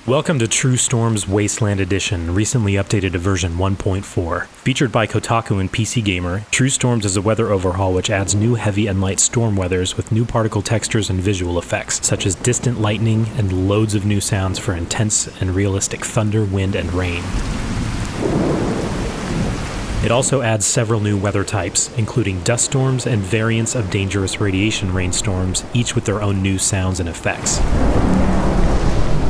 Welcome to True Storm's Wasteland Edition, recently updated to version 1.4. Featured by Kotaku and PC Gamer, True Storms is a weather overhaul which adds new heavy and light storm weathers with new particle textures and visual effects, such as distant lightning and loads of new sounds for intense and realistic thunder, wind, and rain. It also adds several new weather types, including dust storms and variants of dangerous radiation rainstorms, each with their own new sounds and effects.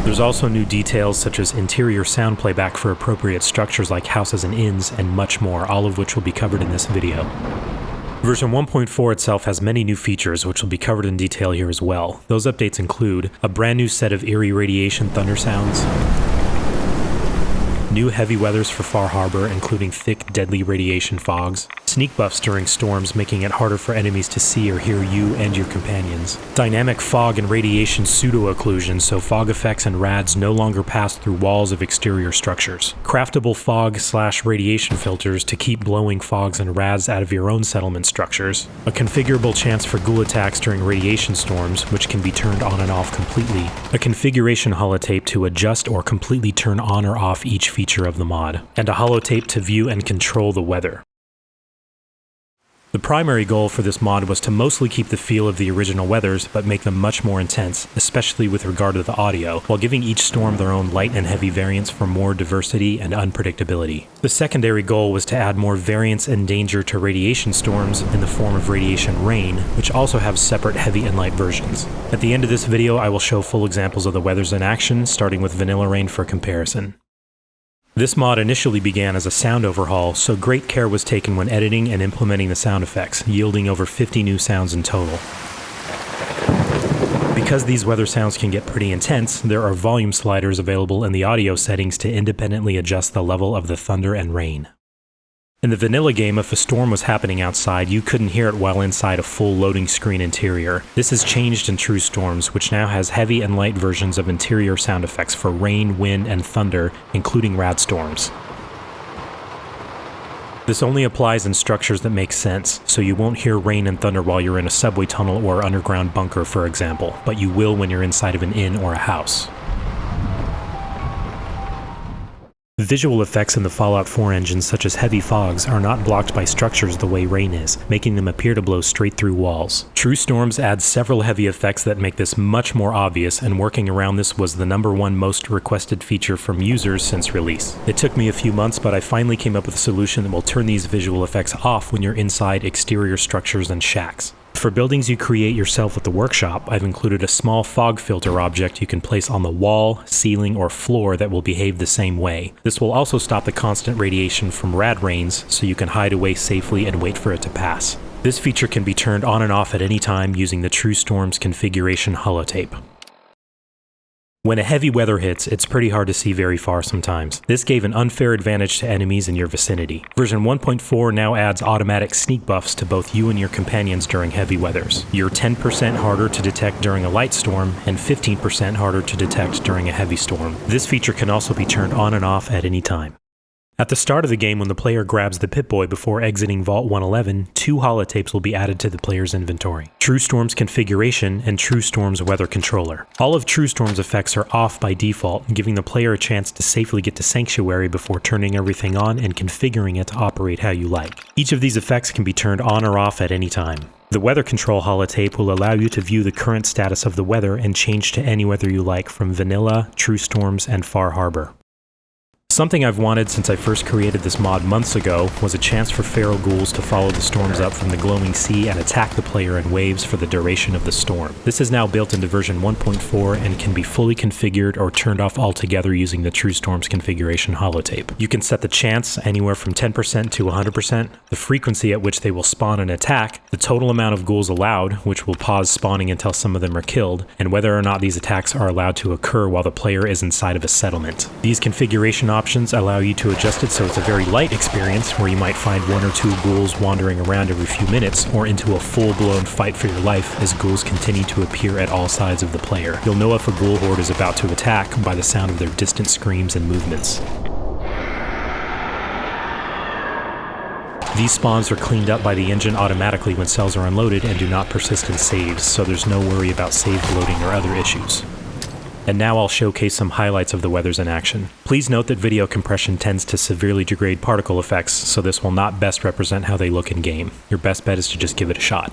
There's also new details such as interior sound playback for appropriate structures like houses and inns, and much more, all of which will be covered in this video. Version 1.4 itself has many new features which will be covered in detail here as well. Those updates include a brand new set of eerie radiation thunder sounds, new heavy weathers for Far Harbor, including thick, deadly radiation fogs, sneak buffs during storms, making it harder for enemies to see or hear you and your companions, dynamic fog and radiation pseudo-occlusion, so fog effects and rads no longer pass through walls of exterior structures, craftable fog/radiation filters to keep blowing fogs and rads out of your own settlement structures, a configurable chance for ghoul attacks during radiation storms, which can be turned on and off completely, a configuration holotape to adjust or completely turn on or off each feature of the mod, and a holotape to view and control the weather. The primary goal for this mod was to mostly keep the feel of the original weathers, but make them much more intense, especially with regard to the audio, while giving each storm their own light and heavy variants for more diversity and unpredictability. The secondary goal was to add more variance and danger to radiation storms in the form of radiation rain, which also have separate heavy and light versions. At the end of this video, I will show full examples of the weathers in action, starting with vanilla rain for comparison. This mod initially began as a sound overhaul, so great care was taken when editing and implementing the sound effects, yielding over 50 new sounds in total. Because these weather sounds can get pretty intense, there are volume sliders available in the audio settings to independently adjust the level of the thunder and rain. In the vanilla game, if a storm was happening outside, you couldn't hear it while inside a full loading screen interior. This has changed in True Storms, which now has heavy and light versions of interior sound effects for rain, wind, and thunder, including rad storms. This only applies in structures that make sense, so you won't hear rain and thunder while you're in a subway tunnel or underground bunker, for example, but you will when you're inside of an inn or a house. Visual effects in the Fallout 4 engine, such as heavy fogs, are not blocked by structures the way rain is, making them appear to blow straight through walls. True Storms adds several heavy effects that make this much more obvious, and working around this was the #1 most requested feature from users since release. It took me a few months, but I finally came up with a solution that will turn these visual effects off when you're inside exterior structures and shacks. For buildings you create yourself at the workshop, I've included a small fog filter object you can place on the wall, ceiling, or floor that will behave the same way. This will also stop the constant radiation from rad rains, so you can hide away safely and wait for it to pass. This feature can be turned on and off at any time using the True Storms configuration holotape. When a heavy weather hits, it's pretty hard to see very far sometimes. This gave an unfair advantage to enemies in your vicinity. Version 1.4 now adds automatic sneak buffs to both you and your companions during heavy weathers. You're 10% harder to detect during a light storm, and 15% harder to detect during a heavy storm. This feature can also be turned on and off at any time. At the start of the game, when the player grabs the Pip-Boy before exiting Vault 111, 2 holotapes will be added to the player's inventory: True Storm's configuration and True Storm's weather controller. All of True Storm's effects are off by default, giving the player a chance to safely get to Sanctuary before turning everything on and configuring it to operate how you like. Each of these effects can be turned on or off at any time. The weather control holotape will allow you to view the current status of the weather and change to any weather you like from Vanilla, True Storms, and Far Harbor. Something I've wanted since I first created this mod months ago was a chance for feral ghouls to follow the storms up from the glowing sea and attack the player in waves for the duration of the storm. This is now built into version 1.4 and can be fully configured or turned off altogether using the True Storms configuration holotape. You can set the chance anywhere from 10% to 100%, the frequency at which they will spawn and attack, the total amount of ghouls allowed, which will pause spawning until some of them are killed, and whether or not these attacks are allowed to occur while the player is inside of a settlement. These configuration options allow you to adjust it so it's a very light experience, where you might find 1 or 2 ghouls wandering around every few minutes, or into a full-blown fight for your life as ghouls continue to appear at all sides of the player. You'll know if a ghoul horde is about to attack by the sound of their distant screams and movements. These spawns are cleaned up by the engine automatically when cells are unloaded and do not persist in saves, so there's no worry about save bloating or other issues. And now I'll showcase some highlights of the weathers in action. Please note that video compression tends to severely degrade particle effects, so this will not best represent how they look in game. Your best bet is to just give it a shot.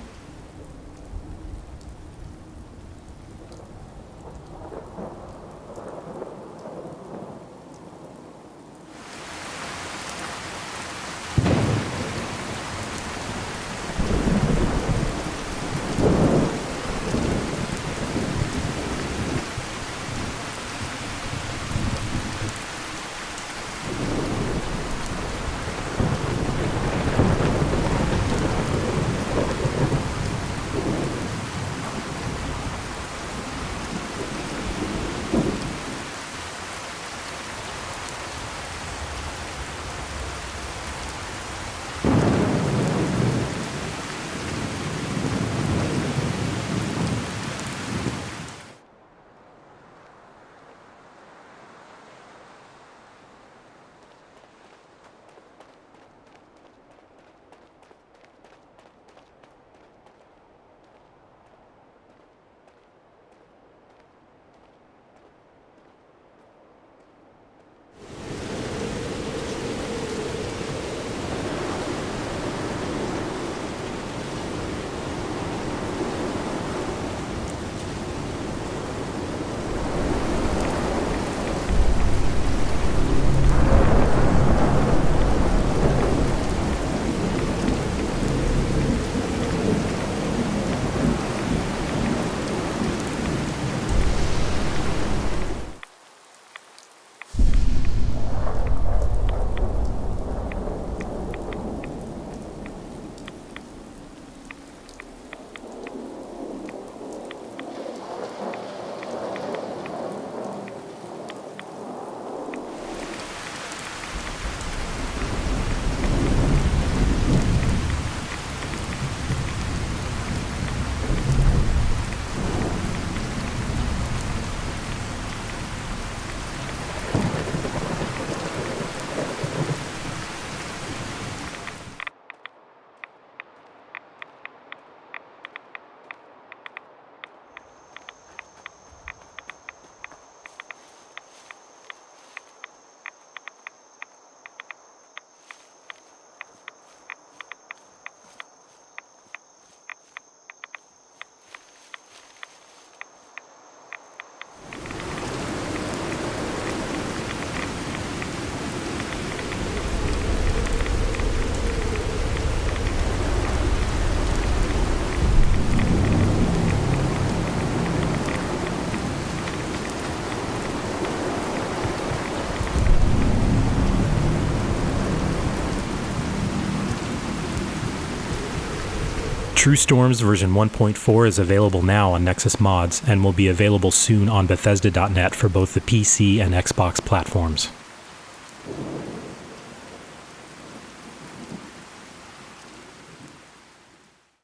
True Storms version 1.4 is available now on Nexus Mods and will be available soon on Bethesda.net for both the PC and Xbox platforms.